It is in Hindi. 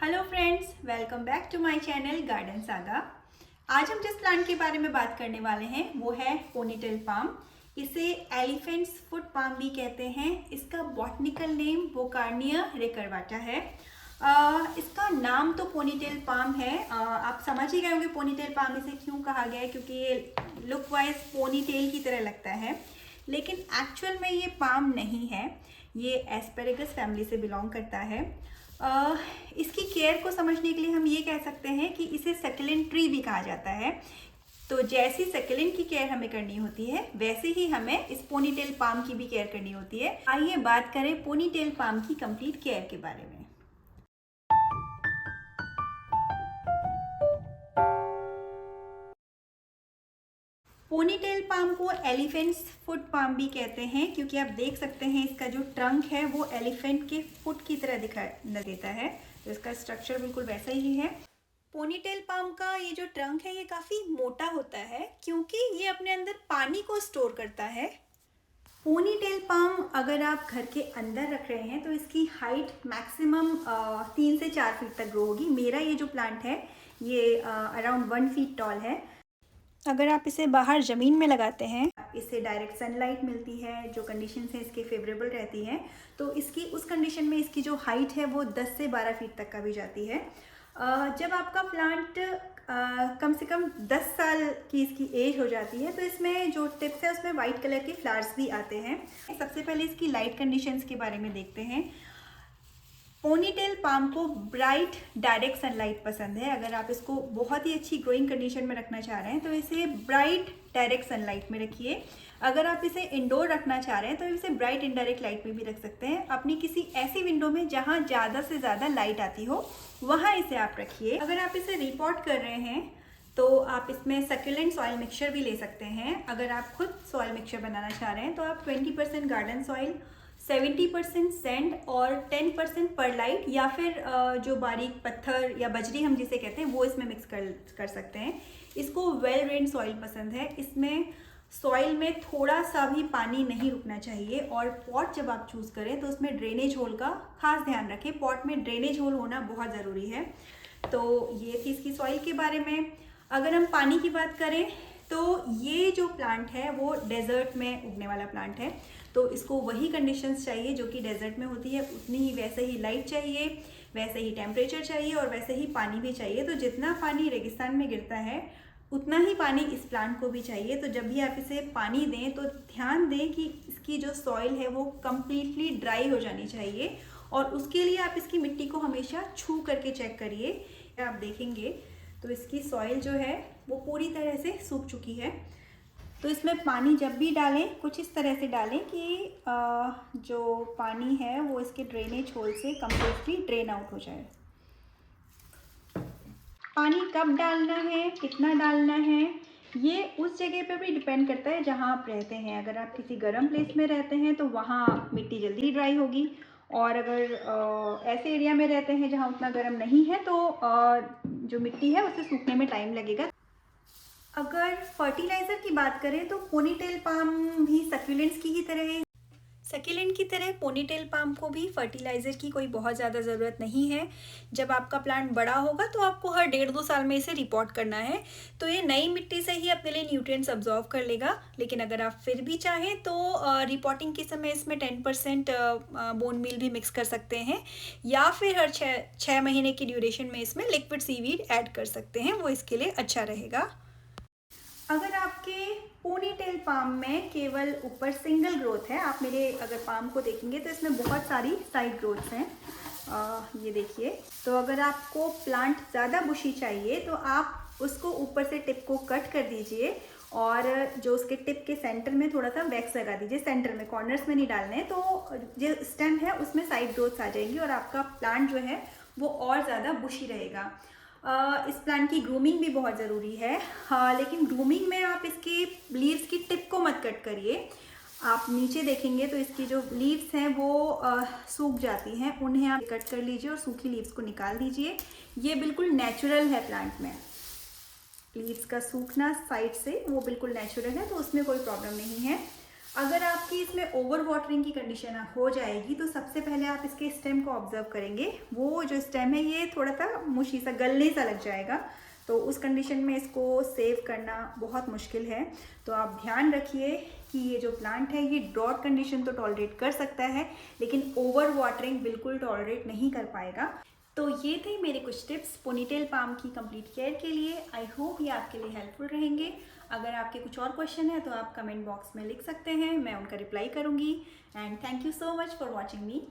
Hello friends, welcome back to my channel Garden Saga. आज हम जिस प्लांट के बारे में बात करने वाले हैं वो है पोनीटेल पाम। इसे एलिफेंट्स फुट पाम भी कहते हैं। इसका बॉटनिकल नेम वोकार्निया रेकरवाटा है। इसका नाम तो पोनीटेल पाम है। आप समझ ही गए होंगे पोनीटेल पाम इसे क्यों कहा गया है, क्योंकि ये लुक वाइज पोनीटेल की तरह लगता है, लेकिन एक्चुअल में ये पाम नहीं है। ये एस्पेरेगस फैमिली से बिलोंग करता है। इसकी केयर को समझने के लिए हम ये कह सकते हैं कि इसे सक्यूलेंट ट्री भी कहा जाता है। तो जैसी सक्यूलेंट की केयर हमें करनी होती है वैसे ही हमें इस पोनीटेल पाम की भी केयर करनी होती है। आइए बात करें पोनीटेल पाम की कंप्लीट केयर के बारे में। पोनीटेल पाम को एलिफेंट्स फुट पाम भी कहते हैं, क्योंकि आप देख सकते हैं इसका जो ट्रंक है वो एलिफेंट के फुट की तरह दिखाई देता है। तो इसका स्ट्रक्चर बिल्कुल वैसा ही है। पोनीटेल पाम का ये जो ट्रंक है ये काफ़ी मोटा होता है, क्योंकि ये अपने अंदर पानी को स्टोर करता है। पोनीटेल पाम अगर आप घर के अंदर रख रहे हैं तो इसकी हाइट मैक्सिमम 3 से 4 फीट तक ग्रो होगी। मेरा ये जो प्लांट है ये अराउंड 1 फीट टॉल है। अगर आप इसे बाहर ज़मीन में लगाते हैं, इससे डायरेक्ट सनलाइट मिलती है, जो कंडीशंस हैं इसके फेवरेबल रहती हैं, तो इसकी उस कंडीशन में इसकी जो हाइट है वो 10 से 12 फीट तक का भी जाती है। जब आपका प्लांट कम से कम 10 साल की इसकी एज हो जाती है तो इसमें जो टिप्स है उसमें वाइट कलर के फ्लावर्स भी आते हैं। सबसे पहले इसकी लाइट कंडीशंस के बारे में देखते हैं। पोनीटेल पाम को ब्राइट डायरेक्ट सनलाइट पसंद है। अगर आप इसको बहुत ही अच्छी ग्रोइंग कंडीशन में रखना चाह रहे हैं तो इसे ब्राइट डायरेक्ट सनलाइट में रखिए। अगर आप इसे इंडोर रखना चाह रहे हैं तो इसे ब्राइट इनडायरेक्ट लाइट में भी रख सकते हैं। अपनी किसी ऐसी विंडो में जहां ज़्यादा से ज़्यादा लाइट आती हो वहां इसे आप रखिए। अगर आप इसे रिपॉट कर रहे हैं तो आप इसमें सक्यूलेंट सॉइल मिक्सचर भी ले सकते हैं। अगर आप खुद सॉइल मिक्सचर बनाना चाह रहे हैं तो आप 20% गार्डन सॉइल, 70% सैंड और 10% परलाइट या फिर जो बारीक पत्थर या बजरी हम जिसे कहते हैं वो इसमें मिक्स कर सकते हैं। इसको वेल ड्रेन सॉइल पसंद है। इसमें सॉइल में थोड़ा सा भी पानी नहीं रुकना चाहिए। और पॉट जब आप चूज़ करें तो उसमें ड्रेनेज होल का खास ध्यान रखें। पॉट में ड्रेनेज होल होना बहुत ज़रूरी है। तो ये थी इसकी सॉइल के बारे में। अगर हम पानी की बात करें तो ये जो प्लांट है वो डेजर्ट में उगने वाला प्लांट है, तो इसको वही कंडीशंस चाहिए जो कि डेजर्ट में होती है। उतनी ही वैसे ही लाइट चाहिए, वैसे ही टेम्परेचर चाहिए और वैसे ही पानी भी चाहिए। तो जितना पानी रेगिस्तान में गिरता है उतना ही पानी इस प्लांट को भी चाहिए। तो जब भी आप इसे पानी दें तो ध्यान दें कि इसकी जो सॉइल है वो कम्प्लीटली ड्राई हो जानी चाहिए। और उसके लिए आप इसकी मिट्टी को हमेशा छू करके चेक करिए। आप देखेंगे तो इसकी सॉइल जो है वो पूरी तरह से सूख चुकी है। तो इसमें पानी जब भी डालें कुछ इस तरह से डालें कि जो पानी है वो इसके ड्रेनेज होल से कम्प्लीटली ड्रेन आउट हो जाए। पानी कब डालना है, कितना डालना है, ये उस जगह पर भी डिपेंड करता है जहाँ आप रहते हैं। अगर आप किसी गर्म प्लेस में रहते हैं तो वहाँ मिट्टी जल्दी ड्राई होगी, और अगर ऐसे एरिया में रहते हैं जहाँ उतना गर्म नहीं है तो जो मिट्टी है उसे सूखने में टाइम लगेगा। अगर फर्टिलाइज़र की बात करें तो पोनीटेल पाम भी सक्यूलेंट्स की ही तरह है। सक्यूलेंट की तरह पोनीटेल पाम को भी फर्टिलाइज़र की कोई बहुत ज़्यादा ज़रूरत नहीं है। जब आपका प्लांट बड़ा होगा तो आपको हर 1.5-2 साल में इसे रिपोर्ट करना है, तो ये नई मिट्टी से ही अपने लिए न्यूट्रिएंट्स अब्जॉर्व कर लेगा। लेकिन अगर आप फिर भी चाहें तो रिपोर्टिंग के समय इसमें 10% बोन मील भी मिक्स कर सकते हैं, या फिर हर 6 महीने की ड्यूरेशन में इसमें लिक्विड सीवीड ऐड कर सकते हैं, वो इसके लिए अच्छा रहेगा। अगर आपके पोनीटेल पाम में केवल ऊपर सिंगल ग्रोथ है, आप मेरे अगर पाम को देखेंगे तो इसमें बहुत सारी साइड ग्रोथ्स हैं। ये देखिए। तो अगर आपको प्लांट ज़्यादा बुशी चाहिए तो आप उसको ऊपर से टिप को कट कर दीजिए और जो उसके टिप के सेंटर में थोड़ा सा वैक्स लगा दीजिए। सेंटर में, कॉर्नर्स में नहीं डालने, तो जो स्टेम है उसमें साइड ग्रोथ्स आ जाएंगी और आपका प्लांट जो है वो और ज़्यादा बुशी रहेगा। इस प्लांट की ग्रूमिंग भी बहुत ज़रूरी है। लेकिन ग्रूमिंग में आप इसके लीव्स की टिप को मत कट करिए। आप नीचे देखेंगे तो इसकी जो लीव्स हैं वो सूख जाती हैं, उन्हें आप कट कर लीजिए और सूखी लीव्स को निकाल दीजिए। ये बिल्कुल नेचुरल है प्लांट में। लीव्स का सूखना साइड से वो बिल्कुल नेचुरल है, तो उसमें कोई प्रॉब्लम नहीं है। अगर आपकी इसमें ओवर वाटरिंग की कंडीशन हो जाएगी तो सबसे पहले आप इसके स्टेम को ऑब्जर्व करेंगे। वो जो स्टेम है ये थोड़ा सा मुशी सा गलने सा लग जाएगा, तो उस कंडीशन में इसको सेव करना बहुत मुश्किल है। तो आप ध्यान रखिए कि ये जो प्लांट है ये ड्रॉट कंडीशन तो टॉलरेट कर सकता है, लेकिन ओवर वाटरिंग बिल्कुल टॉलरेट नहीं कर पाएगा। तो ये थे मेरे कुछ टिप्स पोनीटेल पाम की कंप्लीट केयर के लिए। आई होप ये आपके लिए हेल्पफुल रहेंगे। अगर आपके कुछ और क्वेश्चन है तो आप कमेंट बॉक्स में लिख सकते हैं, मैं उनका रिप्लाई करूँगी। And thank you so much for watching me.